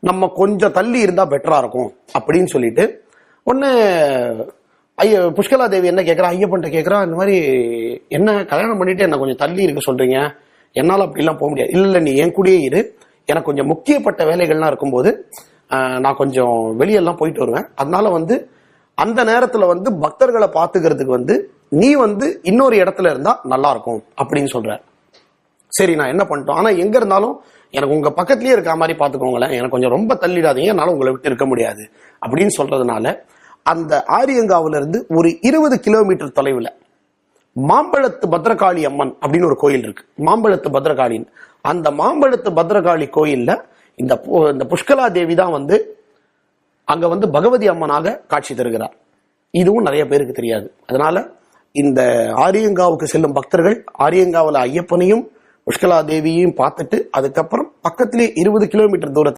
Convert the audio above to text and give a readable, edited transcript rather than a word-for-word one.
நம்ம கொஞ்சம் தள்ளி இருந்தா பெட்டரா இருக்கும் அப்படின்னு சொல்லிட்டு ஒன்னு புஷ்கலா தேவி என்ன கேட்கறா, ஐயப்பன்ட்ட கேட்கறா, இந்த மாதிரி என்ன கல்யாணம் பண்ணிட்டு என்ன கொஞ்சம் தள்ளி இருக்க சொல்றீங்க, என்னால அப்படிலாம் போக முடியாது. இல்ல நீ என் கூடயே இரு, எனக்கு கொஞ்சம் முக்கியப்பட்ட வேலைகள்லாம் இருக்கும்போது நான் கொஞ்சம் வெளியெல்லாம் போயிட்டு வருவேன், அதனால அந்த நேரத்துல பக்தர்களை பாத்துக்கிறதுக்கு நீ இன்னொரு இடத்துல இருந்தா நல்லா இருக்கும் அப்படின்னு சொல்ற. சரி நான் என்ன பண்ணிட்டோம், ஆனா எங்க இருந்தாலும் எனக்கு உங்க பக்கத்திலேயே இருக்க மாதிரி பாத்துக்கோங்களேன், எனக்கு கொஞ்சம் ரொம்ப தள்ளிடாதீங்க, என்னால உங்களை விட்டு இருக்க முடியாது அப்படின்னு சொல்றதுனால அந்த ஆரியங்காவில இருந்து ஒரு 20 கிலோமீட்டர் தொலைவில் மாம்பழத்து பத்ரகாளி அம்மன் அப்படின்னு ஒரு கோயில் இருக்கு. மாம்பழத்து பத்ரகாளின் அந்த மாம்பழத்து பத்ரகாளி கோயில்ல இந்த புஷ்கலா தேவி தான் அங்க பகவதி அம்மனாக காட்சி தருகிறார். இதுவும் நிறைய பேருக்கு தெரியாது. அதனால இந்த ஆரியங்காவுக்கு செல்லும் பக்தர்கள் ஆரியங்காவில் ஐயப்பனையும் புஷ்கலா தேவியையும் பார்த்துட்டு அதுக்கப்புறம் பக்கத்திலே 20 கிலோமீட்டர் தூரத்தில்